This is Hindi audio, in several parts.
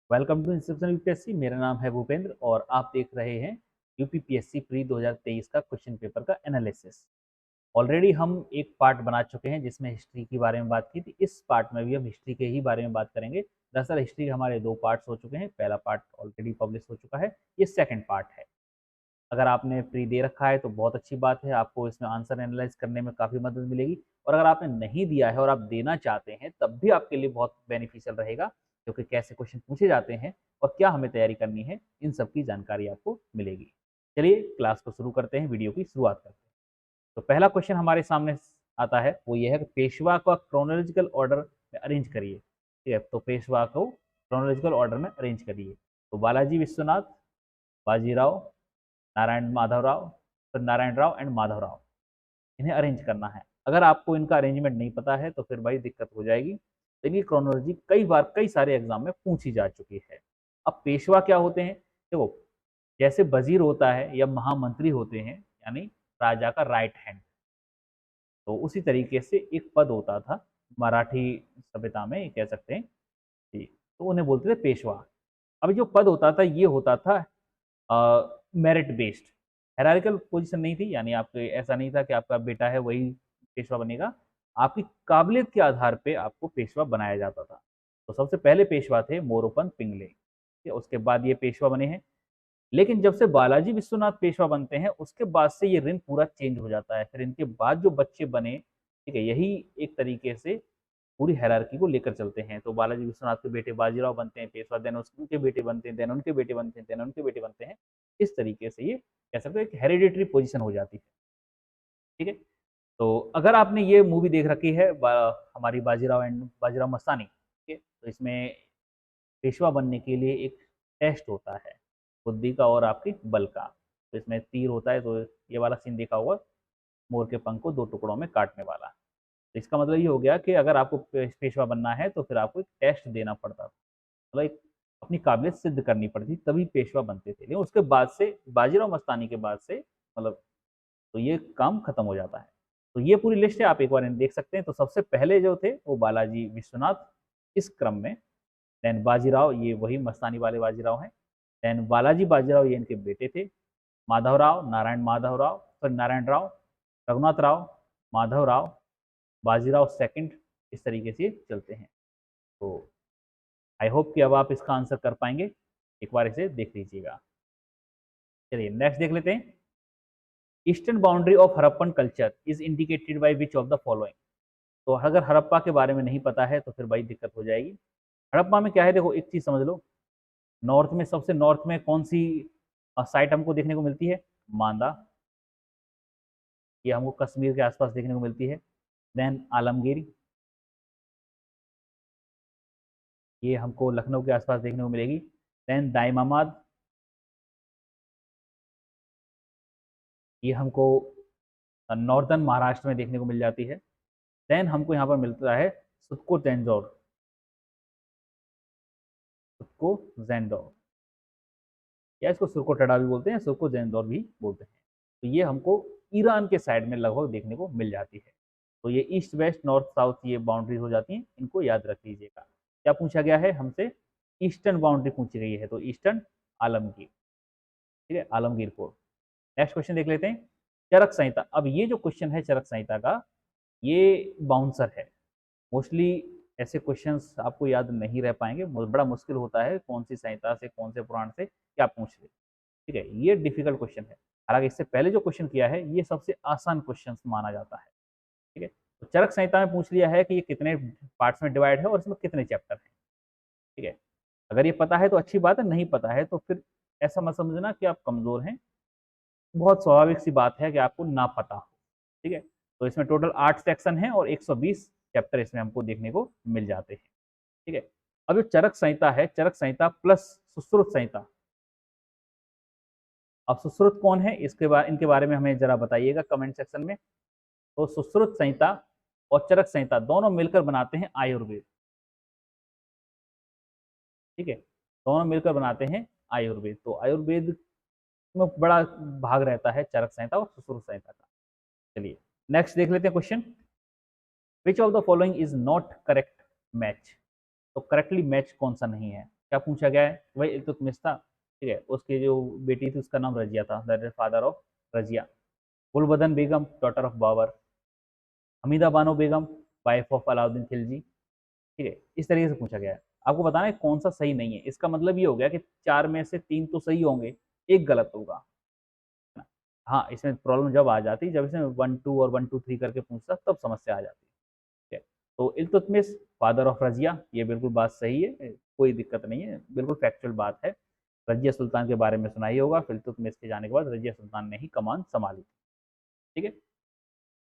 Welcome to institution UPSC. मेरा नाम है भूपेंद्र और आप देख रहे हैं यूपीपीएससी प्री 2023 का क्वेश्चन पेपर का एनालिसिस। ऑलरेडी हम एक पार्ट बना चुके हैं जिसमें हिस्ट्री के बारे में बात की थी। इस पार्ट में भी हम हिस्ट्री के ही बारे में बात करेंगे। दरअसल हिस्ट्री के हमारे दो पार्ट्स हो चुके हैं। पहला पार्ट ऑलरेडी पब्लिश हो चुका है, ये सेकंड पार्ट है। अगर आपने प्री दे रखा है तो बहुत अच्छी बात है, आपको इसमें आंसर एनालाइज करने में काफ़ी मदद मिलेगी। और अगर आपने नहीं दिया है और आप देना चाहते हैं तब भी आपके लिए बहुत बेनिफिशियल रहेगा, क्योंकि कैसे क्वेश्चन पूछे जाते हैं और क्या हमें तैयारी करनी है, इन सब की जानकारी आपको मिलेगी। चलिए क्लास को शुरू करते हैं, वीडियो की शुरुआत करते हैं। तो पहला क्वेश्चन हमारे सामने आता है, वो ये है कि पेशवा का क्रोनोलॉजिकल ऑर्डर में अरेंज करिए। ठीक है, तो पेशवा को क्रोनोलॉजिकल ऑर्डर में अरेंज करिए। तो बालाजी विश्वनाथ, बाजीराव, नारायण माधवराव, फिर नारायण राव एंड माधवराव, इन्हें अरेंज करना है। अगर आपको इनका अरेंजमेंट नहीं पता है तो फिर भाई दिक्कत हो जाएगी। तो इनकी क्रोनोलॉजी कई बार कई सारे एग्जाम में पूछी जा चुकी है। अब पेशवा क्या होते हैं? देखो, जैसे वजीर होता है या महामंत्री होते हैं, यानी राजा का राइट हैंड, तो उसी तरीके से एक पद होता था मराठी सभ्यता में, ये कह सकते हैं जी, तो उन्हें बोलते थे पेशवा। अब जो पद होता था ये होता था मेरिट बेस्ड, हेरारिकल पोजीशन नहीं थी, यानी आपको ऐसा नहीं था कि आपका बेटा है वही पेशवा बनेगा। आपकी काबिलियत के आधार पे आपको पेशवा बनाया जाता था। तो सबसे पहले पेशवा थे मोरोपंत पिंगले, ठीक है, उसके बाद ये पेशवा बने हैं। लेकिन जब से बालाजी विश्वनाथ पेशवा बनते हैं उसके बाद से ये रिंग पूरा चेंज हो जाता है। फिर इनके बाद जो बच्चे बने, ठीक है, यही एक तरीके से पूरी हायरार्की को लेकर चलते हैं। तो बालाजी विश्वनाथ के बेटे बाजीराव बनते हैं पेशवा, देन उनके बेटे बनते हैं, देन उनके बेटे बनते हैं, देन उनके बेटे बनते हैं। इस तरीके से ये कह सकते हैं एक हेरिडेटरी पोजीशन हो जाती है। ठीक है, तो अगर आपने ये मूवी देख रखी है हमारी बाजीराव एंड बाजीराव मस्तानी, ठीक है, तो इसमें पेशवा बनने के लिए एक टेस्ट होता है बुद्धि का और आपके बल का। तो इसमें तीर होता है, तो ये वाला सीन देखा होगा, मोर के पंख को दो टुकड़ों में काटने वाला। तो इसका मतलब ये हो गया कि अगर आपको पेशवा बनना है तो फिर आपको एक टेस्ट देना पड़ता था, मतलब एक अपनी काबिलियत सिद्ध करनी पड़ती, तभी पेशवा बनते थे। लेकिन उसके बाद से बाजीराव मस्तानी के बाद से मतलब तो ये काम खत्म हो जाता है। तो ये पूरी लिस्ट है, आप एक बार देख सकते हैं। तो सबसे पहले जो थे वो बालाजी विश्वनाथ, इस क्रम में। देन बाजीराव, ये वही मस्तानी वाले बाजीराव हैं। देन बालाजी बाजीराव, ये इनके बेटे थे। माधवराव, नारायण माधवराव, फिर नारायण राव, रघुनाथ राव, माधवराव, बाजीराव सेकंड, इस तरीके से चलते हैं। तो आई होप कि अब आप इसका आंसर कर पाएंगे। एक बार इसे देख लीजिएगा। चलिए नेक्स्ट देख लेते हैं। Eastern boundary of Harappan culture is indicated by which of the following. तो अगर हड़प्पा के बारे में नहीं पता है तो फिर भाई दिक्कत हो जाएगी। हड़प्पा में क्या है, देखो एक चीज समझ लो, नॉर्थ में, सबसे नॉर्थ में कौन सी साइट हमको देखने को मिलती है? मांदा, ये हमको कश्मीर के आसपास देखने को मिलती है। देन आलमगीर, ये हमको लखनऊ के आसपास देखने को मिलेगी। देन दाइमामाद, ये हमको नॉर्दर्न महाराष्ट्र में देखने को मिल जाती है। देन हमको यहाँ पर मिलता है सुतको जेंडोर, सुतको जेंडोर, या इसको सुरकोटड़ा भी बोलते हैं, सुरको जेंडोर भी बोलते हैं। तो ये हमको ईरान के साइड में लगभग देखने को मिल जाती है। तो ये ईस्ट वेस्ट नॉर्थ साउथ ये बाउंड्रीज हो जाती हैं, इनको याद रख लीजिएगा। क्या पूछा गया है हमसे? ईस्टर्न बाउंड्री पूछी गई है, तो ईस्टर्न आलमगीर, ठीक है, आलमगीरपुर। नेक्स्ट क्वेश्चन देख लेते हैं, चरक संहिता। अब ये जो क्वेश्चन है चरक संहिता का, ये बाउंसर है। मोस्टली ऐसे क्वेश्चंस आपको याद नहीं रह पाएंगे, बड़ा मुश्किल होता है कौन सी संहिता से कौन से पुराण से क्या पूछ रहे। ठीक है, ये डिफिकल्ट क्वेश्चन है। हालांकि इससे पहले जो क्वेश्चन किया है ये सबसे आसान क्वेश्चन माना जाता है। ठीक है, तो चरक संहिता में पूछ लिया है कि ये कितने पार्ट्स में डिवाइड है और इसमें कितने चैप्टर हैं। ठीक है, अगर ये पता है तो अच्छी बात है, नहीं पता है तो फिर ऐसा मत समझना कि आप कमजोर हैं। बहुत स्वाभाविक सी बात है कि आपको ना पता हो। ठीक है, तो इसमें टोटल 8 सेक्शन है और 120 चैप्टर इसमें हमको देखने को मिल जाते हैं। ठीक है, अब जो चरक संहिता है, चरक संहिता प्लस सुश्रुत संहिता। अब सुश्रुत कौन है, इसके बारे इनके बारे में हमें जरा बताइएगा कमेंट सेक्शन में। तो सुश्रुत संहिता और चरक संहिता दोनों मिलकर बनाते हैं आयुर्वेद। ठीक है, दोनों मिलकर बनाते हैं आयुर्वेद। तो आयुर्वेद में बड़ा भाग रहता है चरक संहिता और सुश्रुत संहिता का। चलिए नेक्स्ट देख लेते हैं question. Which of the following is not correct match. तो करेक्टली मैच कौन सा नहीं है? क्या पूछा गया है? वही इल्तुतमिश था, ठीक है, उसकी जो बेटी थी उसका नाम रजिया था, that is father of Razia. Gulbadan Begum daughter of Babur, Hamida Bano Begum wife of Alauddin Khilji, ठीक है, इस तरीके से पूछा गया है। आपको बताना है कौन सा सही नहीं है, इसका मतलब ये हो गया कि 4 में से 3 तो सही होंगे, एक गलत होगा। हाँ, इसमें प्रॉब्लम जब आ जाती जब इसमें 1 2 और 1 2 3 करके पूछता तब समस्या आ जाती है। तो इल्तुतमिश फादर ऑफ रजिया, ये बिल्कुल बात सही है, कोई दिक्कत नहीं है, बिल्कुल फैक्चुअल बात है। रजिया सुल्तान के बारे में सुना ही होगा, फिर इल्तुतमिश के जाने के बाद रजिया सुल्तान ने ही कमान संभाली, ठीक है।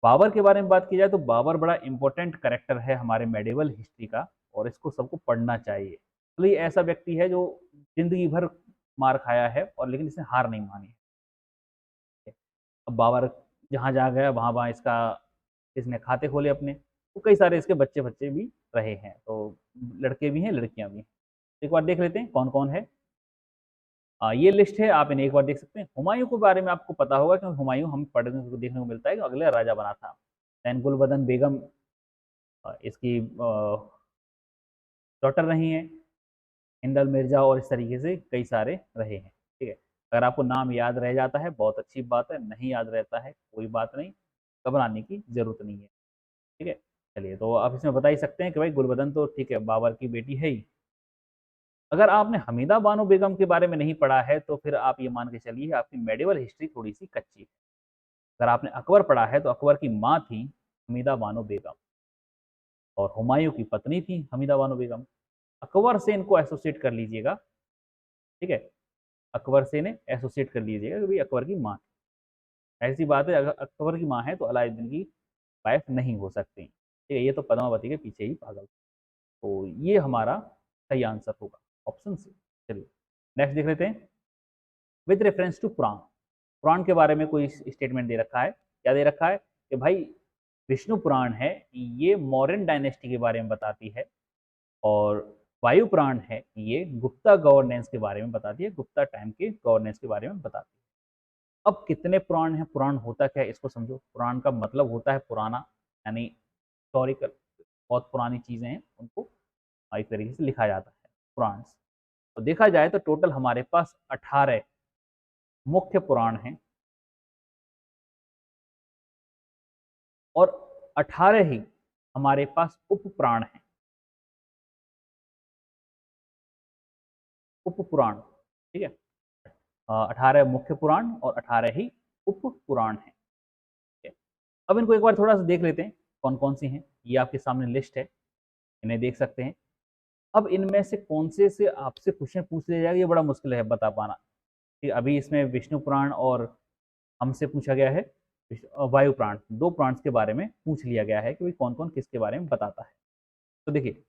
बाबर के बारे में बात की जाए तो बाबर बड़ा इंपॉर्टेंट करेक्टर है हमारे मेडिवल हिस्ट्री का, और इसको सबको पढ़ना चाहिए। तो ये ऐसा व्यक्ति है जो जिंदगी भर मार खाया है और लेकिन इसने हार नहीं मानी है। अब बाबर जहाँ जहाँ गया वहाँ वहाँ इसका इसने खाते खोले अपने, तो कई सारे इसके बच्चे बच्चे भी रहे हैं, तो लड़के भी हैं लड़कियां भी हैं। एक बार देख लेते हैं कौन कौन है। ये लिस्ट है, आप इन्हें एक बार देख सकते हैं। हुमायूं के बारे में आपको पता होगा क्योंकि हुमायूं हम पढ़ने को देखने को मिलता है कि अगला राजा बना था। दैन गुलबदन बेगम इसकी डॉटर रही हैं, हिंदल मिर्जा, और इस तरीके से कई सारे रहे हैं, ठीक है। अगर आपको नाम याद रह जाता है बहुत अच्छी बात है, नहीं याद रहता है कोई बात नहीं, घबराने की जरूरत नहीं है, ठीक है। चलिए, तो आप इसमें बता ही सकते हैं कि भाई गुलबदन तो ठीक है बाबर की बेटी है ही। अगर आपने हमीदा बानो बेगम के बारे में नहीं पढ़ा है तो फिर आप ये मान के चलिए आपकी मेडिवल हिस्ट्री थोड़ी सी कच्ची है। अगर आपने अकबर पढ़ा है तो अकबर की माँ थी हमीदा बानो बेगम, और हुमायूं की पत्नी थी हमीदा बानो बेगम। अकबर से इनको एसोसिएट कर लीजिएगा, ठीक है, अकबर से ने एसोसिएट कर लीजिएगा कि भाई अकबर की माँ। ऐसी बात है, अगर अकबर की माँ है तो अलाउद्दीन की वाइफ नहीं हो सकती, ठीक है। ये तो पद्मावती के पीछे ही पागल। तो ये हमारा सही आंसर होगा ऑप्शन सी। चलिए नेक्स्ट देख लेते हैं। विद रेफरेंस टू पुराण, पुराण के बारे में कोई स्टेटमेंट दे रखा है, क्या दे रखा है कि भाई विष्णु पुराण है ये मौर्यन डायनेस्टी के बारे में बताती है, और वायु पुराण है ये गुप्ता गवर्नेंस के बारे में बताती है, गुप्ता टाइम के गवर्नेंस के बारे में बताती है। अब कितने पुराण हैं, पुराण होता क्या है इसको समझो। पुराण का मतलब होता है पुराना, यानी हिस्टोरिकल, बहुत पुरानी चीजें हैं उनको एक तरीके से लिखा जाता है पुराण। तो देखा जाए तो टोटल हमारे पास 18 मुख्य पुराण हैं, और 18 ही हमारे पास उप पुराण हैं, उप पुराण, ठीक है। 18 मुख्य पुराण और 18 ही उप पुराण हैं, ठीक है। अब इनको एक बार थोड़ा सा देख लेते हैं कौन कौन सी हैं। ये आपके सामने लिस्ट है, इन्हें देख सकते हैं। अब इनमें से कौन से आपसे क्वेश्चन पूछ लिया जाएगा ये बड़ा मुश्किल है बता पाना, कि अभी इसमें विष्णु पुराण और हमसे पूछा गया है वायु पुराण, दो पुराण के बारे में पूछ लिया गया है कि भाई कौन कौन किसके बारे में बताता है। तो देखिए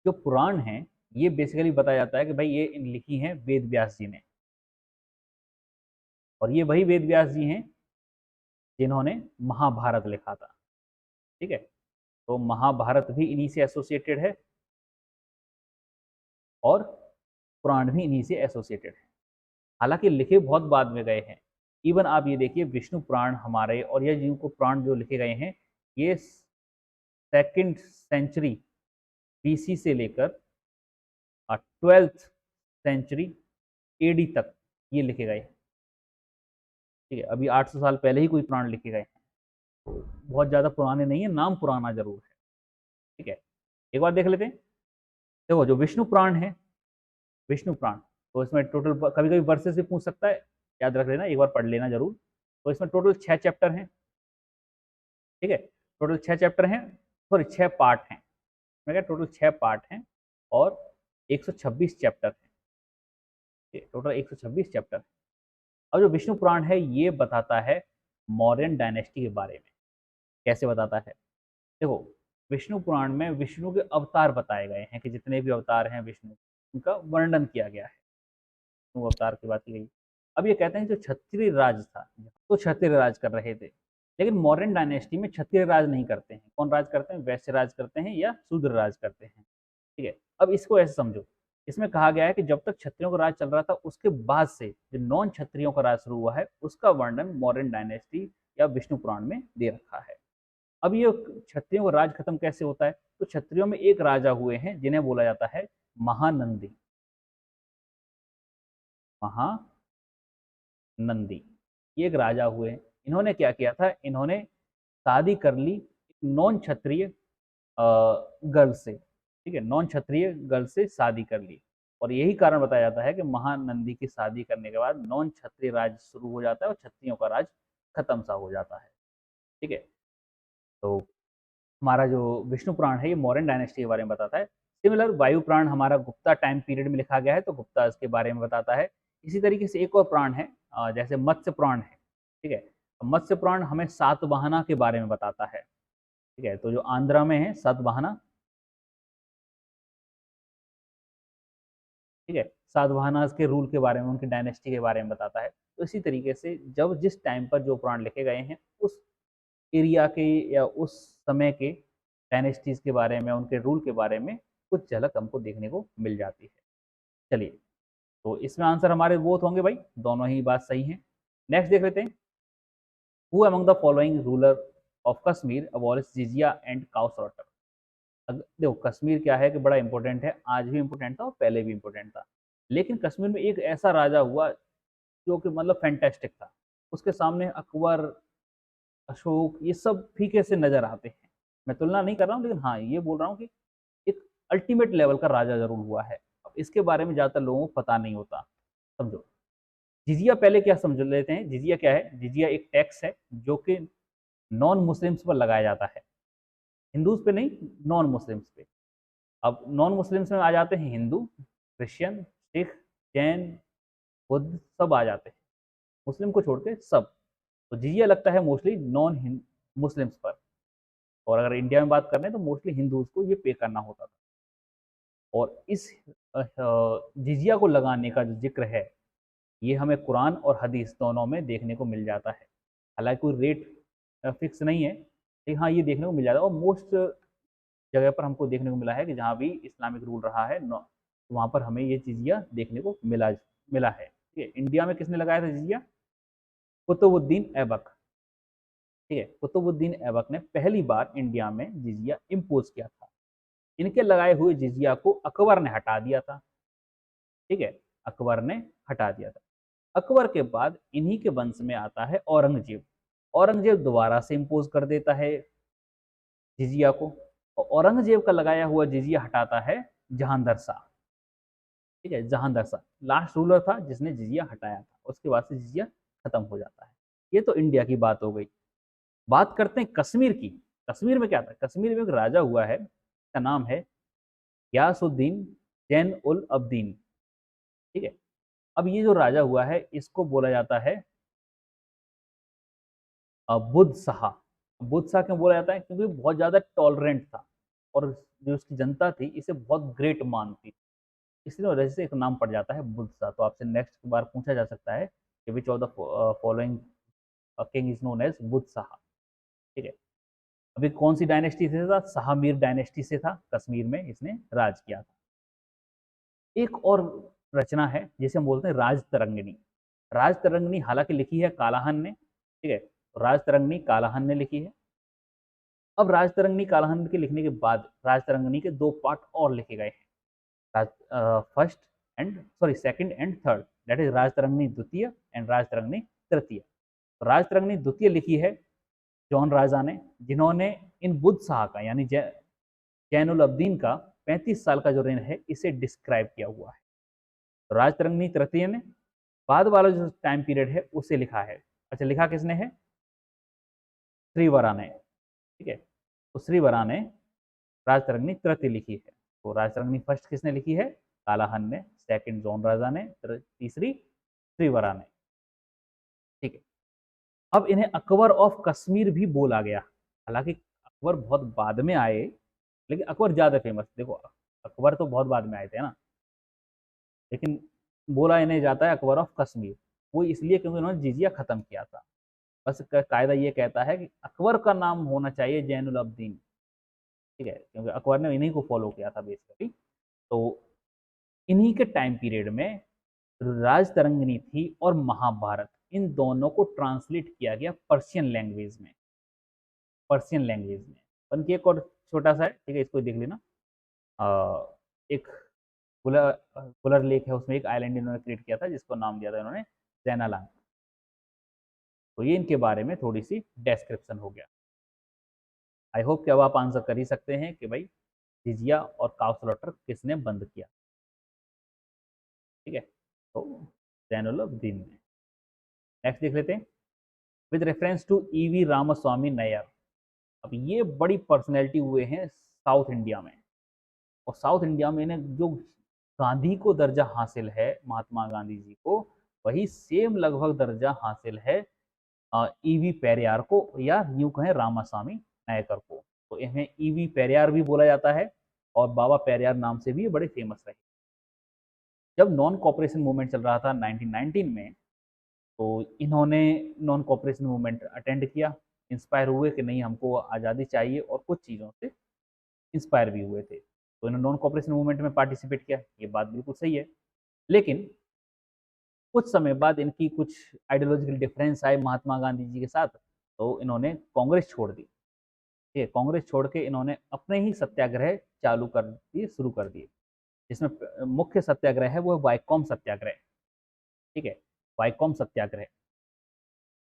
जो पुराण है ये बेसिकली बताया जाता है कि भाई ये इन लिखी हैं वेद व्यास जी ने, और ये वही वेद व्यास जी हैं जिन्होंने महाभारत लिखा था, ठीक है। तो महाभारत भी इन्हीं से एसोसिएटेड है और पुराण भी इन्हीं से एसोसिएटेड है, हालांकि लिखे बहुत बाद में गए हैं। इवन आप ये देखिए विष्णु पुराण हमारे, और ये जिनको पुराण जो लिखे गए हैं ये 2nd सेंचुरी बीसी से लेकर 12th सेंचुरी एडी तक ये लिखे गए हैं, ठीक है। अभी 800 साल पहले ही कोई पुराण लिखे गए हैं, तो बहुत ज़्यादा पुराने नहीं है, नाम पुराना जरूर है, ठीक है। एक बार देख लेते हैं। देखो जो विष्णु पुराण है, विष्णु पुराण, तो इसमें टोटल कभी कभी वर्सेस भी पूछ सकता है, याद रख लेना, एक बार पढ़ लेना जरूर। तो इसमें टोटल 6 चैप्टर हैं, ठीक है, टोटल 6 चैप्टर हैं, सॉरी 6 पार्ट हैं, मैं क्या टोटल 6 पार्ट हैं और 126 चैप्टर हैं, टोटल 126 चैप्टर। अब जो विष्णु पुराण है ये बताता है मौर्यन डायनेस्टी के बारे में। कैसे बताता है? देखो विष्णु पुराण में विष्णु के अवतार बताए गए हैं कि जितने भी अवतार हैं विष्णु, उनका वर्णन किया गया है, विष्णु अवतार की बात की गई। अब ये कहते हैं जो क्षत्रिय राज था तो क्षत्रिय राज कर रहे थे, लेकिन मौर्यन डायनेस्टी में क्षत्रिय राज नहीं करते हैं। कौन राज करते हैं? वैश्य राज करते हैं या शूद्र राज करते हैं, ठीक है। अब इसको ऐसे समझो, इसमें कहा गया है कि जब तक क्षत्रियों का राज चल रहा था उसके बाद से जो नॉन क्षत्रियों का राज शुरू हुआ है उसका वर्णन मौर्यन डायनेस्टी या विष्णु पुराण में दे रखा है। अब ये क्षत्रियों का राज खत्म कैसे होता है? तो क्षत्रियों में एक राजा हुए हैं जिन्हें बोला जाता है महानंदी। महानंदी ये एक राजा हुए। इन्होंने क्या किया था, इन्होंने शादी कर ली नॉन क्षत्रिय गर्ल से, ठीक है, नॉन क्षत्रिय गर्ल से शादी कर ली। और यही कारण बताया जाता है कि महानंदी की शादी करने के बाद नॉन क्षत्रिय राज शुरू हो जाता है और क्षत्रियों का राज खत्म सा हो जाता है। ठीक है, तो हमारा जो विष्णु पुराण है ये मौर्यन डायनेस्टी के बारे में बताता है। सिमिलर वायु पुराण हमारा गुप्ता टाइम पीरियड में लिखा गया है, तो गुप्ता इसके बारे में बताता है। इसी तरीके से एक और पुराण है जैसे मत्स्य पुराण है, ठीक है, मत्स्य पुराण हमें सातवाहना के बारे में बताता है। ठीक है, तो जो आंध्रा में है सातवाहना, ठीक है, सातवाहनास के रूल के बारे में, उनकी डायनेस्टी के बारे में बताता है। तो इसी तरीके से जब जिस टाइम पर जो पुराण लिखे गए हैं उस एरिया के या उस समय के डायनेस्टीज के बारे में, उनके रूल के बारे में कुछ झलक हमको देखने को मिल जाती है। चलिए, तो इसमें आंसर हमारे बोथ होंगे भाई, दोनों ही बात सही है। नेक्स्ट देख लेते हैं, who among the following ruler of Kashmir abolish jizya and cow slaughter. देखो कश्मीर क्या है कि बड़ा इंपॉर्टेंट है, आज भी इंपॉर्टेंट था और पहले भी इंपॉर्टेंट था। लेकिन कश्मीर में एक ऐसा राजा हुआ जो कि मतलब फैंटेस्टिक था। उसके सामने अकबर, अशोक, ये सब फीके से नजर आते हैं। मैं तुलना नहीं कर रहा हूँ, लेकिन हाँ ये बोल रहा हूँ कि एक अल्टीमेट लेवल का राजा जरूर हुआ है। अब इसके बारे में ज्यादातर लोगों को पता नहीं होता। समझो, जिजिया पहले क्या समझ लेते हैं। जिजिया क्या है? जिजिया एक टैक्स है जो कि नॉन मुस्लिम्स पर लगाया जाता है, हिंदूज पे नहीं, नॉन मुस्लिम्स पे। अब नॉन मुस्लिम्स में आ जाते हैं हिंदू, क्रिश्चियन, सिख, जैन, बुद्ध, सब आ जाते हैं, मुस्लिम को छोड़ के सब। तो जिजिया लगता है मोस्टली नॉन मुस्लिम्स पर। और अगर इंडिया में बात करें तो मोस्टली हिंदूज को ये पे करना होता था। और इस जिजिया को लगाने का जो जिक्र है ये हमें कुरान और हदीस दोनों में देखने को मिल जाता है। हालांकि कोई रेट फिक्स नहीं है, लेकिन हाँ ये देखने को मिल जाता है। और मोस्ट जगह पर हमको देखने को मिला है कि जहाँ भी इस्लामिक रूल रहा है वहाँ पर हमें ये जिजिया देखने को मिला है। ठीक है, इंडिया में किसने लगाया था जिजिया? कुतुबुद्दीन ऐबक। ठीक है, कुतुबुद्दीन ऐबक ने पहली बार इंडिया में जिजिया इम्पोज किया था। इनके लगाए हुए जिजिया को अकबर ने हटा दिया था। ठीक है, अकबर ने हटा दिया था। अकबर के बाद इन्हीं के वंश में आता है औरंगजेब। औरंगजेब दोबारा से इम्पोज कर देता है जिजिया को। और औरंगजेब का लगाया हुआ जिजिया हटाता है जहांदर शाह। ठीक है, जहांदर शाह लास्ट रूलर था जिसने जिजिया हटाया था। उसके बाद से जिजिया खत्म हो जाता है। ये तो इंडिया की बात हो गई। बात करते हैं कश्मीर की। कश्मीर में क्या था? कश्मीर में एक राजा हुआ है, इसका नाम है गयासुद्दीन जैन उल अब्दीन। ठीक है, अब ये जो राजा हुआ है इसको बोला जाता है बुद्ध शाह। बुद्ध शाह क्यों बोला जाता है? क्योंकि बहुत ज्यादा टॉलरेंट था और जो उसकी जनता थी इसे बहुत ग्रेट मानती, इसलिए वजह से एक नाम पड़ जाता है बुद्ध शाह। तो आपसे नेक्स्ट बार पूछा जा सकता है कि which of the following king is known as Buddha Shah. ठीक है, अभी कौन सी डायनेस्टी से था? शाहमीर डायनेस्टी से था, कश्मीर में इसने राज किया था। एक और रचना है जिसे हम बोलते हैं राज तरंगिणी। राज तरंगिणी हालांकि लिखी है कालाहन ने। ठीक है, तो राज तरंगिणी कालाहन ने लिखी है। अब राज तरंगिणी कालाहन के लिखने के बाद राज तरंगिणी के दो पार्ट और लिखे गए हैं, first and sorry second and third, that is Rajatarangini Dwitiya and राज तरंगिणी तृतीय। तो राज तरंगिणी द्वितीय लिखी है जॉन राजा ने, जिन्होंने इन बुद्ध शाह का यानी जैनुल अब्दीन का 35 साल का जो रेन है इसे डिस्क्राइब किया हुआ है। तो राज तरंगिणी तृतीय ने बाद वाला जो टाइम पीरियड है उसे लिखा है। अच्छा, लिखा किसने है? श्रीवरा ने। ठीक है, तो श्रीवरा ने राजतरंगिणी तृतीय लिखी है। तो राजतरंगिणी फर्स्ट किसने लिखी है? कालाहन ने, सेकंड जॉन राजा ने, तीसरी श्रीवरा ने। ठीक है, अब इन्हें अकबर ऑफ कश्मीर भी बोला गया। हालांकि अकबर बहुत बाद में आए, लेकिन अकबर ज्यादा फेमस। देखो अकबर तो बहुत बाद में आए थे ना, लेकिन बोला इन्हें जाता है अकबर ऑफ कश्मीर। वो इसलिए क्योंकि उन्होंने जिजिया खत्म किया था। बस कायदा ये कहता है कि अकबर का नाम होना चाहिए जैनुल अब्दीन। ठीक है, क्योंकि अकबर ने इन्हीं को फॉलो किया था बेसिकली। तो इन्हीं के टाइम पीरियड में राज तरंगिणी थी और महाभारत, इन दोनों को ट्रांसलेट किया गया पर्शियन लैंग्वेज में। पर्शियन लैंग्वेज में। उनकी एक और छोटा सा है, ठीक है, इसको देख लेना। एक कुलर लेक है, उसमें एक आइलैंड इन्होंने क्रिएट किया था जिसको नाम दिया था इन्होंने जेनालांग। तो ये इनके बारे में थोड़ी सी डेस्क्रिप्शन हो गया। आई होप कि अब आप आंसर कर ही सकते हैं कि भाई जिजिया और काउ स्लॉटर किसने बंद किया। ठीक है, तो जैनुलब्दीन ने। नेक्स्ट देख लेते हैं, with reference to EV Ramaswamy Nayar. अब ये बड़ी पर्सनैलिटी हुए हैं साउथ इंडिया में, और साउथ इंडिया में ने जो गांधी को दर्जा हासिल है, महात्मा गांधी जी को, वही सेम लगभग दर्जा हासिल है ईवी पेरियार को, या यूं कहें रामास्वामी नायकर को। तो इन्हें ईवी पेरियार भी बोला जाता है और बाबा पेरियार नाम से भी ये बड़े फेमस रहे। जब नॉन कॉपरेशन मूवमेंट चल रहा था 1919 में, तो इन्होंने नॉन कॉपरेशन मूवमेंट अटेंड किया, इंस्पायर हुए कि नहीं हमको आज़ादी चाहिए, और कुछ चीज़ों से इंस्पायर भी हुए थे, तो इन्होंने नॉन कॉपरेशन मूवमेंट में पार्टिसिपेट किया। ये बात बिल्कुल सही है, लेकिन कुछ समय बाद इनकी कुछ आइडियोलॉजिकल डिफरेंस आए महात्मा गांधी जी के साथ, तो इन्होंने कांग्रेस छोड़ दी। ठीक है, कांग्रेस छोड़ के इन्होंने अपने ही सत्याग्रह चालू कर दिए, शुरू कर दिए, जिसमें मुख्य सत्याग्रह है वो है वाइकॉम सत्याग्रह। ठीक है, वाइकॉम सत्याग्रह।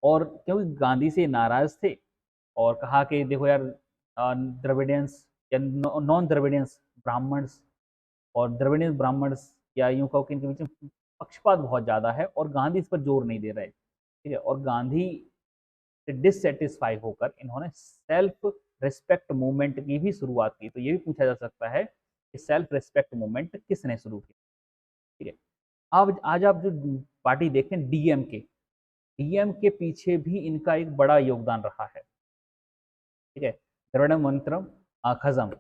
और क्योंकि गांधी से नाराज थे और कहा कि देखो यार, द्रविडियंस या नॉन द्रविडियंस ब्राह्मण्स और द्रविडियंस ब्राह्मण्स, या यूं कहो कि इनके बीच में पक्षपात बहुत ज़्यादा है और गांधी इस पर जोर नहीं दे रहे। ठीक है, और गांधी से डिससेटिस्फाई होकर इन्होंने सेल्फ रिस्पेक्ट मूवमेंट की भी शुरुआत की। तो ये भी पूछा जा सकता है कि सेल्फ रिस्पेक्ट मूवमेंट किसने शुरू की। ठीक है, अब आज आप जो पार्टी देखते हैं डीएम के पीछे भी इनका एक बड़ा योगदान रहा है। ठीक है, द्रविड़ मंत्रम खजम,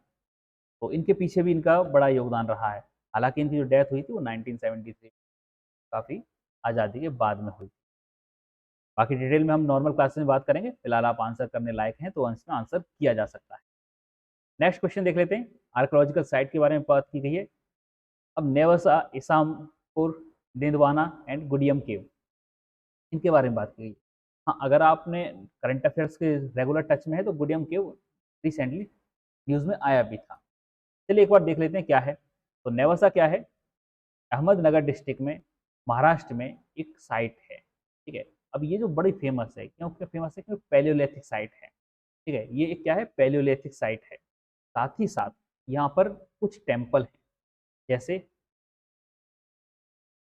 तो इनके पीछे भी इनका बड़ा योगदान रहा है। हालांकि इनकी जो डेथ हुई थी वो 1973, काफ़ी आज़ादी के बाद में हुई। बाकी डिटेल में हम नॉर्मल क्लासेस में बात करेंगे, फिलहाल आप आंसर करने लायक हैं तो इसमें आंसर किया जा सकता है। नेक्स्ट क्वेश्चन देख लेते हैं, आर्कोलॉजिकल साइट के बारे में बात की गई है। अब नेवसा, इसामपुर, दिंदवाना एंड गुडियम केव, इनके बारे में बात की गई। हाँ, अगर आपने करंट अफेयर्स के रेगुलर टच में है तो गुडियम केव रिसेंटली न्यूज़ में आया भी था। चलिए एक बार देख लेते हैं क्या है। तो नेवसा क्या है, अहमदनगर डिस्ट्रिक्ट में, महाराष्ट्र में एक साइट है। ठीक है, अब ये जो बड़ी फेमस है, क्यों फेमस है? क्योंकि पैलियोलिथिक साइट है। ठीक है, ये एक क्या है, पैलियोलिथिक साइट है। साथ ही साथ यहाँ पर कुछ टेम्पल हैं, जैसे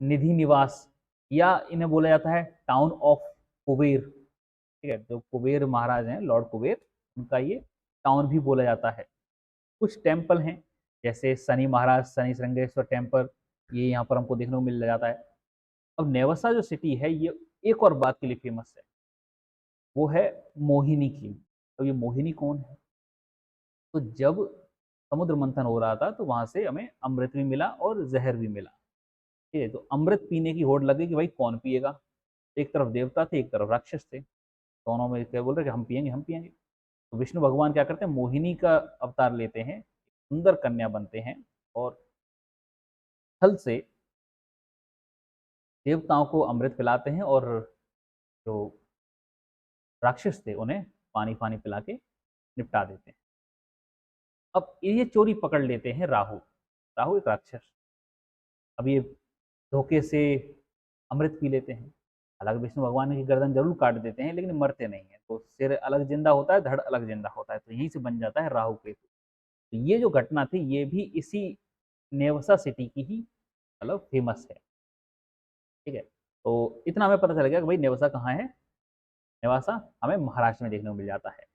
निधि निवास, या इन्हें बोला जाता है टाउन ऑफ कुबेर। ठीक है, जो कुबेर महाराज हैं, लॉर्ड कुबेर, उनका ये टाउन भी बोला जाता है। कुछ टेम्पल हैं जैसे शनि महाराज, शनि श्रृंगेश्वर टेम्पल, ये यहाँ पर हमको देखने को मिल जाता है। अब नेवसा जो सिटी है ये एक और बात के लिए फेमस है, वो है मोहिनी की। तो ये मोहिनी कौन है? तो जब समुद्र मंथन हो रहा था तो वहां से हमें अमृत भी मिला और जहर भी मिला। ठीक है, तो अमृत पीने की होड़ लगी कि भाई कौन पिएगा। एक तरफ देवता थे, एक तरफ राक्षस थे, दोनों में क्या बोल रहे कि हम पिएंगे हम पिएंगे। तो विष्णु भगवान क्या करते हैं, मोहिनी का अवतार लेते हैं, सुंदर कन्या बनते हैं और थल से देवताओं को अमृत पिलाते हैं, और जो राक्षस थे उन्हें पानी पानी पिला के निपटा देते हैं। अब ये चोरी पकड़ लेते हैं राहु, राहु एक राक्षस। अब ये धोखे से अमृत पी लेते हैं। हालांकि विष्णु भगवान की गर्दन जरूर काट देते हैं लेकिन मरते नहीं है, तो सिर अलग जिंदा होता है, धड़ अलग जिंदा होता है, तो यहीं से बन जाता है राहु केतु। तो ये जो घटना थी ये भी इसी नेवसा सिटी की ही मतलब फेमस है। ठीक है, तो इतना हमें पता चल गया कि भाई नेवसा कहाँ है। नेवासा हमें महाराष्ट्र में देखने को मिल जाता है।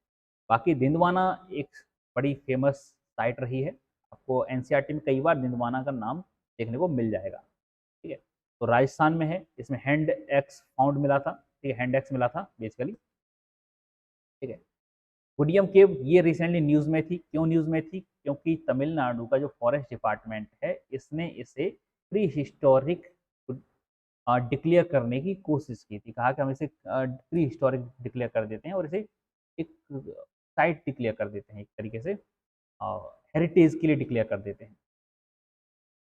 बाकी दिंदवाना एक बड़ी फेमस साइट रही है, आपको एनसीईआरटी में कई बार दिंदवाना का नाम देखने को मिल जाएगा। ठीक है, तो राजस्थान में है, इसमें हैंड एक्स फाउंड मिला था। ठीक है, हैंड एक्स मिला था बेसिकली। ठीक है, गुडियम केव ये रिसेंटली न्यूज़ में थी। क्यों न्यूज़ में थी? क्योंकि तमिलनाडु का जो फॉरेस्ट डिपार्टमेंट है इसने इसे प्री हिस्टोरिक डिक्लेयर करने की कोशिश की थी। कहा कि हम इसे प्री हिस्टोरिक डिक्लेयर कर देते हैं और इसे एक साइट डिक्लेयर कर देते हैं, एक तरीके से हेरिटेज के लिए डिक्लेयर कर देते हैं।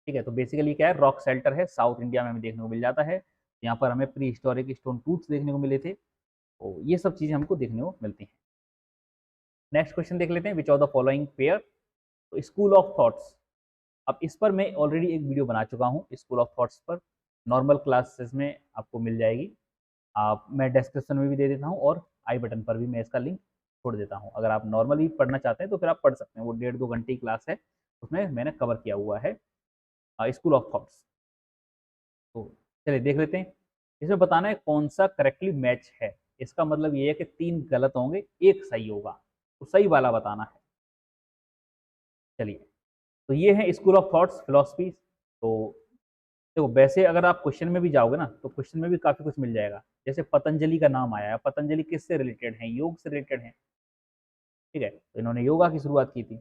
ठीक है, तो बेसिकली क्या है, रॉक शेल्टर है, साउथ इंडिया में हमें देखने को मिल जाता है। यहाँ पर हमें प्री हिस्टोरिक स्टोन टूथ्स देखने को मिले थे, तो ये सब चीज़ें हमको देखने को मिलती हैं। नेक्स्ट क्वेश्चन देख लेते हैं, विच ऑफ द फॉलोइंग पेयर, तो स्कूल ऑफ थॉट्स। अब इस पर मैं ऑलरेडी एक वीडियो बना चुका हूँ स्कूल ऑफ थॉट्स पर, नॉर्मल क्लासेस में आपको मिल जाएगी। आप मैं डिस्क्रिप्शन में भी दे देता हूँ और आई बटन पर भी मैं इसका लिंक छोड़ देता हूँ। अगर आप नॉर्मली पढ़ना चाहते हैं तो फिर आप पढ़ सकते हैं, वो 1.5-2 घंटे की क्लास है, उसमें मैंने कवर किया हुआ है स्कूल ऑफ थॉट्स। तो चलिए देख लेते हैं। इसमें बताना है कौन सा करेक्टली मैच है। इसका मतलब ये है कि 3 गलत होंगे, 1 सही होगा, तो सही वाला बताना है। चलिए, तो ये है स्कूल ऑफ थॉट्स फिलोसफी। तो देखो, वैसे अगर आप क्वेश्चन में भी जाओगे ना तो क्वेश्चन में भी काफी कुछ मिल जाएगा। जैसे पतंजलि का नाम आया है, पतंजलि किससे रिलेटेड है? योग से रिलेटेड है। ठीक है, तो इन्होंने योगा की शुरुआत की थी।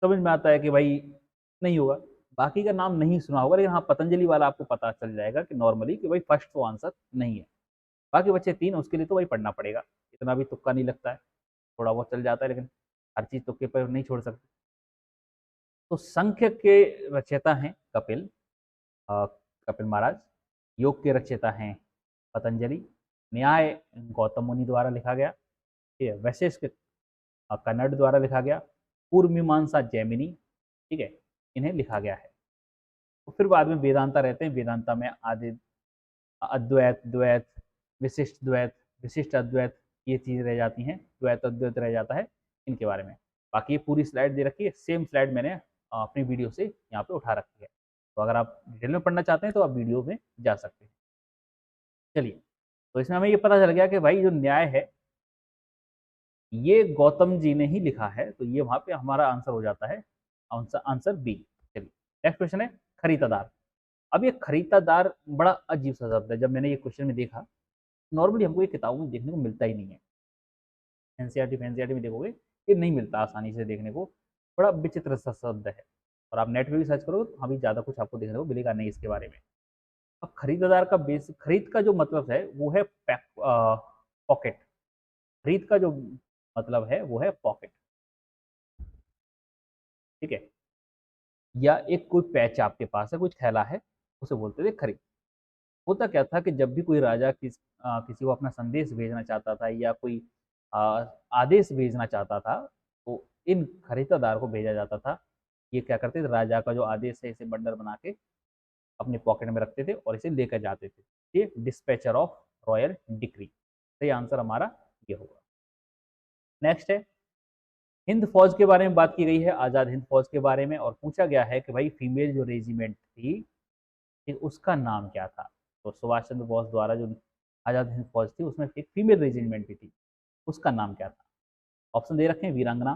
समझ में आता है कि भाई नहीं होगा, बाकी का नाम नहीं सुना होगा, लेकिन हाँ पतंजलि वाला आपको पता चल जाएगा कि नॉर्मली कि भाई फर्स्ट तो आंसर नहीं है। बाकी बच्चे 3, उसके लिए तो भाई पढ़ना पड़ेगा, इतना भी तुक्का नहीं लगता है, थोड़ा बहुत चल जाता है, लेकिन हर चीज तुक्के पर नहीं छोड़ सकते। तो संख्य के रचयिता हैं कपिल, कपिल महाराज। योग के रचयिता हैं पतंजलि। न्याय गौतम मुनि द्वारा लिखा गया। ठीक है, वैशेषिक कन्नड़ द्वारा लिखा गया। पूर्व मीमांसा जैमिनी, ठीक है, इन्हें लिखा गया है। तो फिर बाद में वेदांता रहते हैं। वेदांता में आदि अद्वैत, द्वैत, विशिष्ट द्वैत, विशिष्ट अद्वैत, ये चीज़ रह जाती हैं। द्वैत अद्वैत रह जाता है इनके बारे में। बाकी ये पूरी स्लाइड दे रखी है, सेम स्लाइड मैंने अपनी वीडियो से यहाँ पे उठा रखी है। तो अगर आप डिटेल में पढ़ना चाहते हैं तो आप वीडियो में जा सकते हैं। चलिए, तो इसमें हमें ये पता चल गया कि भाई जो न्याय है ये गौतम जी ने ही लिखा है, तो ये वहां पे हमारा आंसर हो जाता है, आंसर बी। चलिए, नेक्स्ट क्वेश्चन है खरीदादार। अब ये खरीदादार बड़ा अजीब सा शब्द है। जब मैंने ये क्वेश्चन में देखा, नॉर्मली हमको ये किताबों में देखने को मिलता ही नहीं है। एनसीईआरटी में देखोगे ये नहीं मिलता आसानी से देखने को, बड़ा विचित्र सा शब्द है। और आप नेट पे भी सर्च करोगे तो अभी ज़्यादा कुछ आपको देखने को मिलेगा नहीं इसके बारे में। अब खरीदार का बेस, खरीद का जो मतलब है वो है पॉकेट। खरीद का जो मतलब है वो है पॉकेट। ठीक है, या एक कोई पैच आपके पास है, कुछ थैला है, उसे बोलते थे खरीद। होता क्या था कि जब भी कोई राजा किसी को अपना संदेश भेजना चाहता था या कोई आ, आदेश भेजना चाहता था, तो इन खरीदार को भेजा जाता था। ये क्या करते थे, राजा का जो आदेश है इसे बंडल बना के अपने पॉकेट में रखते थे और इसे लेकर जाते थे। ये डिस्पैचर ऑफ रॉयल डिक्री। सही आंसर हमारा ये होगा। नेक्स्ट है हिंद फौज के बारे में बात की गई है, आजाद हिंद फौज के बारे में, और पूछा गया है कि भाई फीमेल जो रेजिमेंट थी, ठीक, उसका नाम क्या था। तो सुभाष चंद्र बोस द्वारा जो आजाद हिंद फौज थी उसमें एक फीमेल रेजिमेंट भी थी, उसका नाम क्या था। ऑप्शन दे रखे हैं, वीरांगना,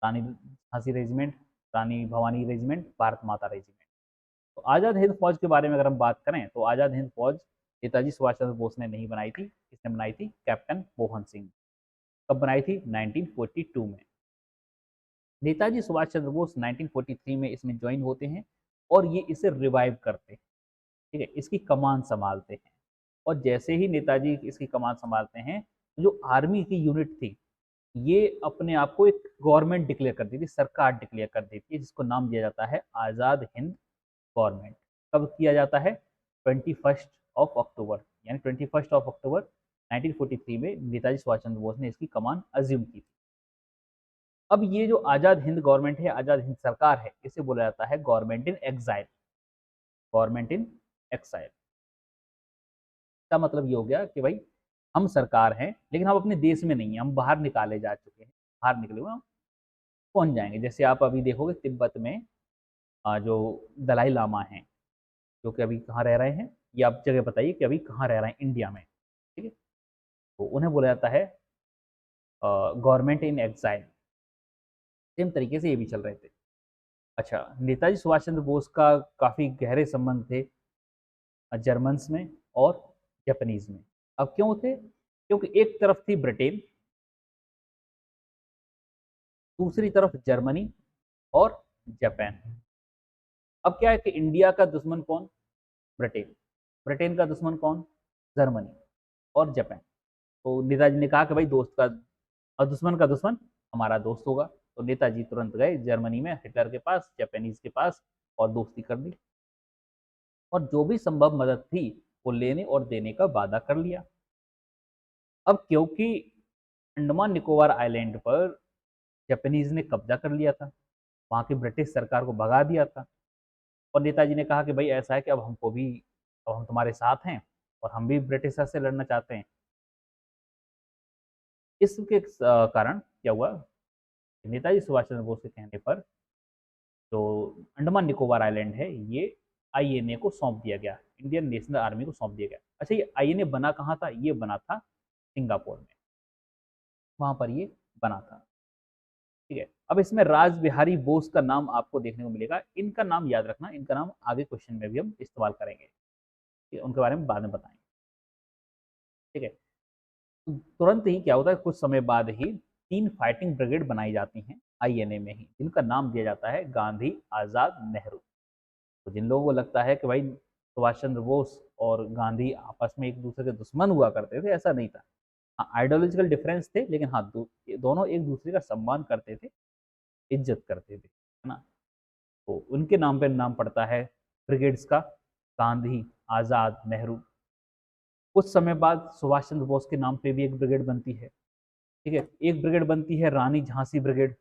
रानी झांसी रेजिमेंट, रानी भवानी रेजिमेंट, भारत माता रेजिमेंट। तो आजाद हिंद फौज के बारे में अगर हम बात करें तो आजाद हिंद फौज नेताजी सुभाष चंद्र बोस ने नहीं बनाई थी। किसने बनाई थी? कैप्टन मोहन सिंह। कब बनाई थी? 1942 में। नेताजी सुभाष चंद्र बोस 1943 में इसमें ज्वाइन होते हैं और ये इसे रिवाइव करते हैं। ठीक है, इसकी कमान संभालते हैं। और जैसे ही नेताजी इसकी कमान संभालते हैं, तो जो आर्मी की यूनिट थी ये अपने आप को एक गवर्नमेंट डिक्लेयर कर दी थी, सरकार डिक्लेयर कर दी थी, जिसको नाम दिया जाता है आज़ाद हिंद गवर्नमेंट। कब किया जाता है? 21 अक्टूबर, यानी 21 अक्टूबर 1943 में नेताजी सुभाष चंद्र बोस ने इसकी कमान अज्यूम की थी। अब ये जो आज़ाद हिंद गवर्नमेंट है, आज़ाद हिंद सरकार है, इसे बोला जाता है government in exile. Government in exile का मतलब ये हो गया कि भाई हम सरकार हैं लेकिन हम अपने देश में नहीं है, हम बाहर निकाले जा चुके हैं। बाहर निकले हुए हम पहुंच जाएंगे। जैसे आप अभी देखोगे तिब्बत में जो दलाई लामा हैं, जो कि अभी कहाँ रह रहे हैं, ये आप जगह बताइए कि अभी कहाँ रह रहे हैं इंडिया में। ठीक है, तो उन्हें बोला जाता है गवर्नमेंट इन एग्जाइल। सेम तरीके से ये भी चल रहे थे। अच्छा, नेताजी सुभाष चंद्र बोस का काफ़ी गहरे संबंध थे जर्मन्स में और जापानीज में। अब क्यों थे? क्योंकि एक तरफ थी ब्रिटेन, दूसरी तरफ जर्मनी और जापान। अब क्या है कि इंडिया का दुश्मन कौन? ब्रिटेन। ब्रिटेन का दुश्मन कौन? जर्मनी और जापान। तो नेताजी ने कहा कि भाई दोस्त का और दुश्मन का दुश्मन हमारा दोस्त होगा। तो नेताजी तुरंत गए जर्मनी में हिटलर के पास, जापानीज के पास, और दोस्ती कर ली और जो भी संभव मदद थी वो लेने और देने का वादा कर लिया। अब क्योंकि अंडमान निकोबार आइलैंड पर जापानीज ने कब्जा कर लिया था, वहाँ की ब्रिटिश सरकार को भगा दिया था। और नेताजी ने कहा कि भाई ऐसा है कि अब हम तुम्हारे साथ हैं और हम भी ब्रिटिशर से लड़ना चाहते हैं। इसके कारण क्या हुआ, नेताजी सुभाष चंद्र बोस के कहने पर जो अंडमान निकोबार आइलैंड है ये आईएनए को सौंप दिया गया, इंडियन नेशनल आर्मी को सौंप दिया गया। अच्छा, ये आईएनए बना कहाँ था? ये बना था सिंगापुर में, वहां पर ये बना था। ठीक है, अब इसमें राज बिहारी बोस का नाम आपको देखने को मिलेगा। इनका नाम याद रखना, इनका नाम आगे क्वेश्चन में भी हम इस्तेमाल करेंगे, ठीक है, उनके बारे में बाद में बताएंगे। ठीक है, तुरंत ही क्या होता है, कुछ समय बाद ही 3 फाइटिंग ब्रिगेड बनाई जाती हैं आईएनए में ही, जिनका नाम दिया जाता है गांधी, आजाद, नेहरू। तो जिन लोगों को लगता है कि भाई सुभाष चंद्र बोस और गांधी आपस में एक दूसरे के दुश्मन हुआ करते थे, ऐसा नहीं था। हाँ, आइडियोलॉजिकल डिफरेंस थे, लेकिन हाँ दोनों एक दूसरे का सम्मान करते थे, इज्जत करते थे, है ना। तो उनके नाम पे नाम पड़ता है ब्रिगेड्स का, गांधी, आजाद, नेहरू। कुछ समय बाद सुभाष चंद्र बोस के नाम पे भी एक ब्रिगेड बनती है। ठीक है, एक ब्रिगेड बनती है रानी झांसी ब्रिगेड,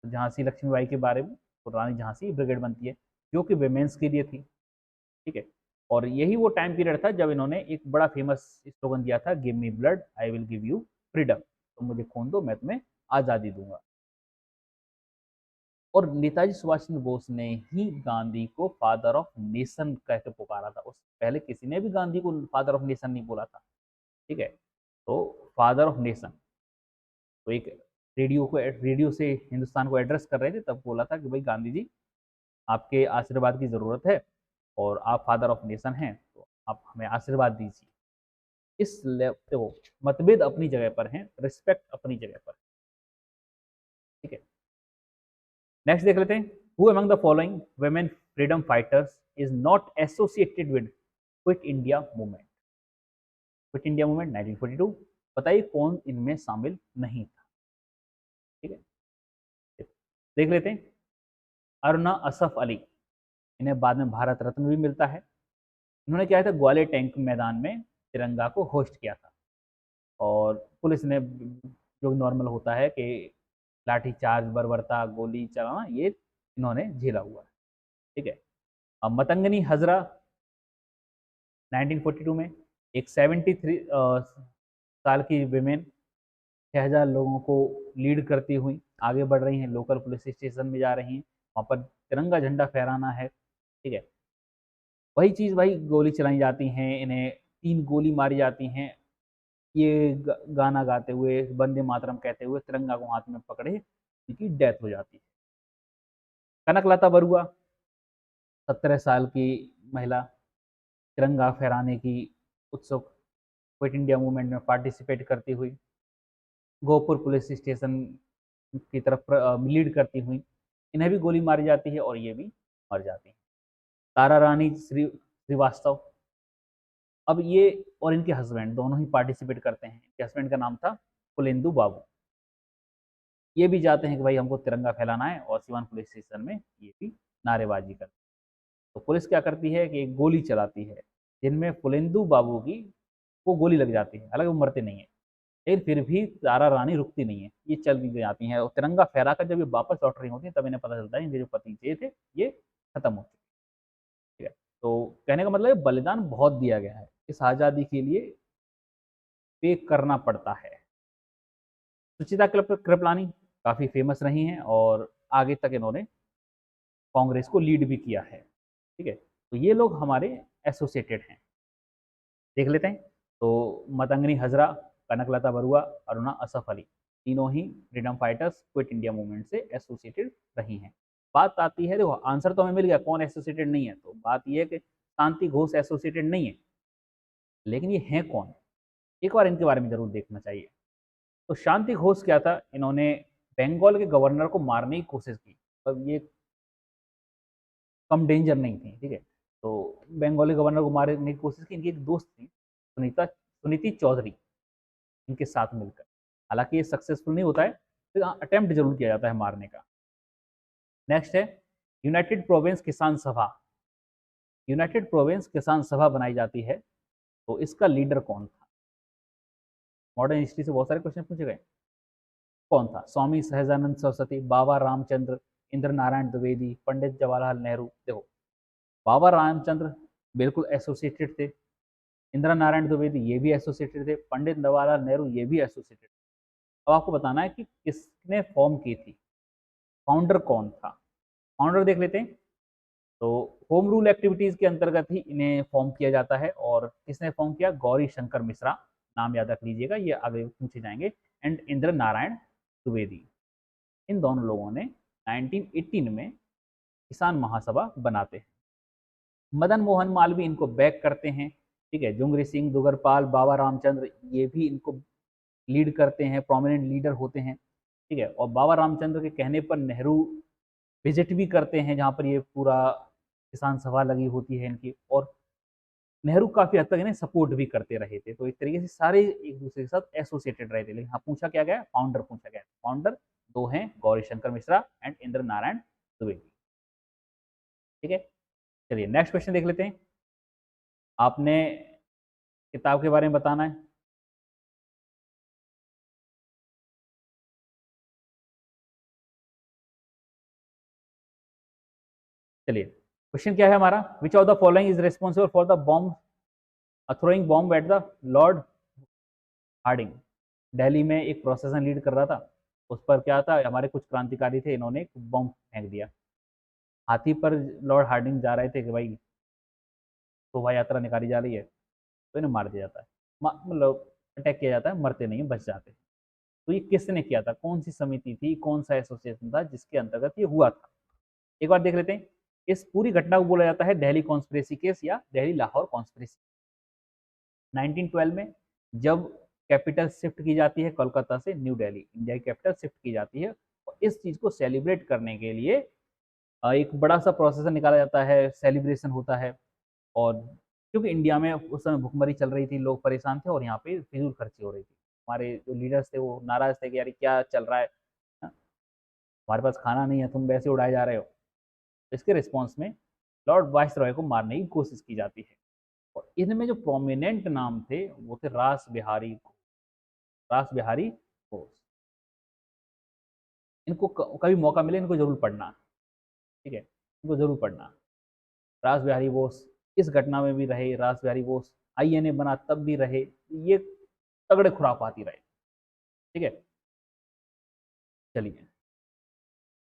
झांसी लक्ष्मीबाई के बारे में, तो रानी झांसी ब्रिगेड बनती है जो कि विमेंस के लिए थी। ठीक है, और यही वो टाइम पीरियड था जब इन्होंने एक बड़ा फेमस स्लोगन दिया था, give me blood I will give you freedom, तो मुझे खून दो मैं तुम्हें आज़ादी दूंगा। और नेताजी सुभाष चंद्र बोस ने ही गांधी को फादर ऑफ नेशन कहकर पुकारा था। उस पहले किसी ने भी गांधी को फादर ऑफ नेशन नहीं बोला था। ठीक है, तो फादर ऑफ नेशन, तो एक रेडियो से हिंदुस्तान को एड्रेस कर रहे थे, तब बोला था कि भाई गांधी जी, आपके आशीर्वाद की ज़रूरत है और आप फादर ऑफ नेशन हैं, तो आप हमें आशीर्वाद दीजिए। इस देखो, मतभेद अपनी जगह पर हैं, रिस्पेक्ट अपनी जगह पर। ठीक है, नेक्स्ट देख लेते हैं। Who among the following women freedom fighters is not associated with quit India movement? Quit India movement 1942, बताइए कौन इनमें शामिल नहीं था? ठीक है, देख लेते हैं। अरुणा असफ अली, इन्हें बाद में भारत रत्न भी मिलता है। इन्होंने क्या था, ग्वालियर टैंक मैदान में तिरंगा को होस्ट किया था। और पुलिस ने, जो नॉर्मल होता है कि लाठी चार्ज, बर्बरता, गोली चलाना, ये इन्होंने झेला हुआ है। ठीक है, अब मतंगनी हजरा 1942 में एक 73 साल की विमेन 6000 लोगों को लीड करती हुई आगे बढ़ रही हैं, लोकल पुलिस स्टेशन में जा रही हैं, वहाँ पर तिरंगा झंडा फहराना है। ठीक है, वही चीज़ भाई, गोली चलाई जाती हैं, इन्हें 3 गोली मारी जाती हैं। ये गाना गाते हुए, वंदे मातरम कहते हुए, तिरंगा को हाथ में पकड़े इनकी डेथ हो जाती है। कनकलता बरुआ 17 साल की महिला, तिरंगा फहराने की उत्सुक, क्विट इंडिया मूवमेंट में पार्टिसिपेट करती हुई गोपुर पुलिस स्टेशन की तरफ लीड करती हुई, इन्हें भी गोली मारी जाती है और ये भी मर जाती है। तारा रानी श्रीवास्तव, अब ये और इनके हस्बैंड दोनों ही पार्टिसिपेट करते हैं। इनके हस्बैंड का नाम था फुलेंदु बाबू। ये भी जाते हैं कि भाई हमको तिरंगा फैलाना है, और सिवान पुलिस स्टेशन में ये भी नारेबाजी करते हैं। तो पुलिस क्या करती है कि एक गोली चलाती है, जिनमें फुलेंदु बाबू की वो गोली लग जाती है, हालांकि वो मरते नहीं है, लेकिन फिर भी तारा रानी रुकती नहीं है, ये चल भी जाती हैं। और तिरंगा फहरा कर जब ये वापस लौट रही होती है, तब इन्हें पता चलता है इनके जो पति थे ये खत्म हो चुके। ठीक है, तो कहने का मतलब है बलिदान बहुत दिया गया है, इस आज़ादी के लिए पे करना पड़ता है। सुचिता कृपलानी काफ़ी फेमस रही हैं और आगे तक इन्होंने कांग्रेस को लीड भी किया है। ठीक है, तो ये लोग हमारे एसोसिएटेड हैं, देख लेते हैं। तो मतंगनी हजरा, कनकलता बरुआ, अरुणा असफ अली, तीनों ही freedom fighters quit India movement से एसोसिएटेड रही हैं। बात आती है, देखो आंसर तो हमें मिल गया कौन एसोसिएटेड नहीं है, तो बात यह है कि शांति घोष एसोसिएटेड नहीं है, लेकिन ये हैं कौन, एक बार इनके बारे में जरूर देखना चाहिए। तो शांति घोष क्या था, इन्होंने बंगाल के गवर्नर को मारने की कोशिश की, तब ये कम डेंजर नहीं थी। ठीक है, तो बंगाली गवर्नर को मारने की कोशिश की, इनकी एक दोस्त थी सुनीति चौधरी, इनके साथ मिलकर, हालांकि ये सक्सेसफुल नहीं होता है, तो अटेम्प्ट जरूर किया जाता है मारने का। नेक्स्ट है यूनाइटेड प्रोविंस किसान सभा। यूनाइटेड प्रोविंस किसान सभा बनाई जाती है, तो इसका लीडर कौन था? मॉडर्न हिस्ट्री से बहुत सारे क्वेश्चन पूछे गए। कौन था? स्वामी सहजानंद सरस्वती, बाबा रामचंद्र, इंद्र नारायण द्विवेदी, पंडित जवाहरलाल नेहरू। देखो बाबा रामचंद्र बिल्कुल एसोसिएटेड थे, इंदिरा नारायण द्विवेदी ये भी एसोसिएटेड थे, पंडित जवाहरलाल नेहरू ये भी एसोसिएटेड। अब आपको बताना है कि किसने फॉर्म की थी, फाउंडर कौन था। फाउंडर देख लेते हैं। तो होम रूल एक्टिविटीज के अंतर्गत ही इन्हें फॉर्म किया जाता है। और किसने फॉर्म किया, गौरी शंकर मिश्रा, नाम याद रख लीजिएगा, ये आगे पूछे जाएंगे। एंड इंद्र नारायण द्विवेदी, इन दोनों लोगों ने 1918 में किसान महासभा बनाते हैं। मदन मोहन मालवीय इनको बैक करते हैं, ठीक है। जुंगरी सिंह, दुगरपाल, बाबा रामचंद्र ये भी इनको लीड करते हैं, प्रोमिनेंट लीडर होते हैं, ठीक है। और बाबा रामचंद्र के कहने पर नेहरू विजिट भी करते हैं जहाँ पर ये पूरा किसान सभा लगी होती है इनकी, और नेहरू काफी हद तक इन्हें सपोर्ट भी करते रहे थे। तो एक तरीके से सारे एक दूसरे के साथ एसोसिएटेड रहे थे। लेकिन हाँ पूछा क्या गया, फाउंडर पूछा गया। फाउंडर दो हैं, गौरी शंकर मिश्रा एंड इंद्र नारायण द्विवेदी, ठीक है। चलिए नेक्स्ट क्वेश्चन देख लेते हैं। आपने किताब के बारे में बताना है। चलिए क्वेश्चन क्या है हमारा, which of the following is responsible for the bomb throwing bomb at the lord Hardinge. Delhi में एक प्रोसेसन लीड कर रहा था, उस पर क्या था, हमारे कुछ क्रांतिकारी थे, इन्होंने एक बॉम्ब फेंक दिया। हाथी पर लॉर्ड हार्डिंग जा रहे थे कि भाई शोभा यात्रा निकाली जा रही है, तो इन्हें मार दिया जाता है, मतलब अटैक किया जाता है, मरते नहीं बच जाते हैं। तो ये किसने किया था, कौन सी समिति थी, कौन सा एसोसिएशन था जिसके अंतर्गत ये हुआ था। एक बार देख लेते हैं। इस पूरी घटना को बोला जाता है दिल्ली कॉन्स्पिरेसी केस या दिल्ली लाहौर कॉन्स्पिरेसी। 1912 में जब कैपिटल शिफ्ट की जाती है कोलकाता से न्यू दिल्ली, इंडिया की कैपिटल शिफ्ट की जाती है, और इस चीज को सेलिब्रेट करने के लिए एक बड़ा सा प्रोसेसन निकाला जाता है, सेलिब्रेशन होता है। और क्योंकि इंडिया में उस समय भुखमरी चल रही थी, लोग परेशान थे, और यहाँ पे फिजूल खर्ची हो रही थी। हमारे जो लीडर्स थे वो नाराज थे कि यार क्या चल रहा है, हमारे पास खाना नहीं है, तुम वैसे उड़ाए जा रहे हो। इसके रिस्पॉन्स में लॉर्ड वाइसरॉय को मारने की कोशिश की जाती है। और इनमें जो प्रोमिनेंट नाम थे वो थे रास बिहारी घोष। रास बिहारी घोष, इनको कभी मौका मिले इनको जरूर पढ़ना, ठीक है, इनको जरूर पढ़ना। रास बिहारी बोस इस घटना में भी रहे, रास बिहारी बोस आईएनए बना तब भी रहे, ये तगड़े खुराफाती रहे, ठीक है। चलिए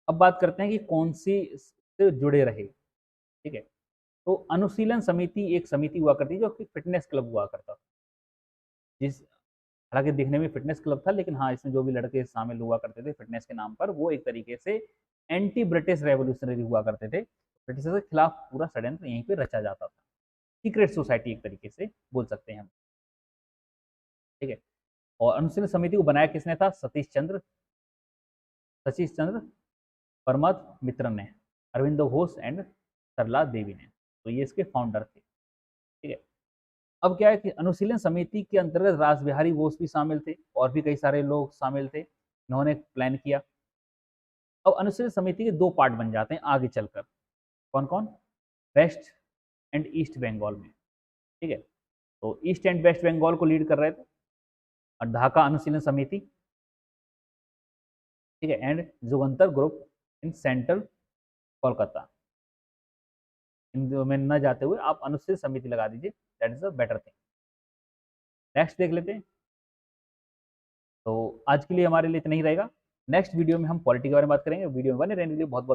अब बात करते हैं कि कौन सी से जुड़े रहे, ठीक है। तो अनुशीलन समिति एक समिति हुआ करती जो कि फिटनेस क्लब हुआ करता था, जिस हालांकि दिखने में फिटनेस क्लब था, लेकिन हाँ इसमें जो भी लड़के शामिल हुआ करते थे फिटनेस के नाम पर, वो एक तरीके से एंटी ब्रिटिश रेवोल्यूशनरी हुआ करते थे। ब्रिटिश के खिलाफ पूरा षड्यंत्र यहीं पे रचा जाता था, सीक्रेट सोसाइटी एक तरीके से बोल सकते हैं हम, ठीक है। और अनुशीलन समिति को बनाया किसने था, सतीश चंद्र परमत मित्र ने, अरविंदो घोष एंड सरला देवी ने, तो ये इसके फाउंडर थे, ठीक है। अब क्या है कि अनुशीलन समिति के अंतर्गत रास बिहारी बोस भी शामिल थे, और भी कई सारे लोग शामिल थे, इन्होंने प्लान किया। अब अनुशीलन समिति के दो पार्ट बन जाते हैं आगे चलकर, कौन कौन, वेस्ट एंड ईस्ट बंगाल में, ठीक है। तो ईस्ट एंड वेस्ट बंगाल को लीड कर रहे थे और ढाका अनुशीलन समिति, ठीक है, and Jugantar group in central Kolkata. इन में न जाते हुए आप अनुशीलन समिति लगा दीजिए, that is a better thing. Next देख लेते हैं। तो आज के लिए हमारे लिए इतना ही रहेगा। नेक्स्ट वीडियो में हम पॉलिटी के बारे में बात करेंगे। वीडियो में बने रहने के लिए बहुत बहुत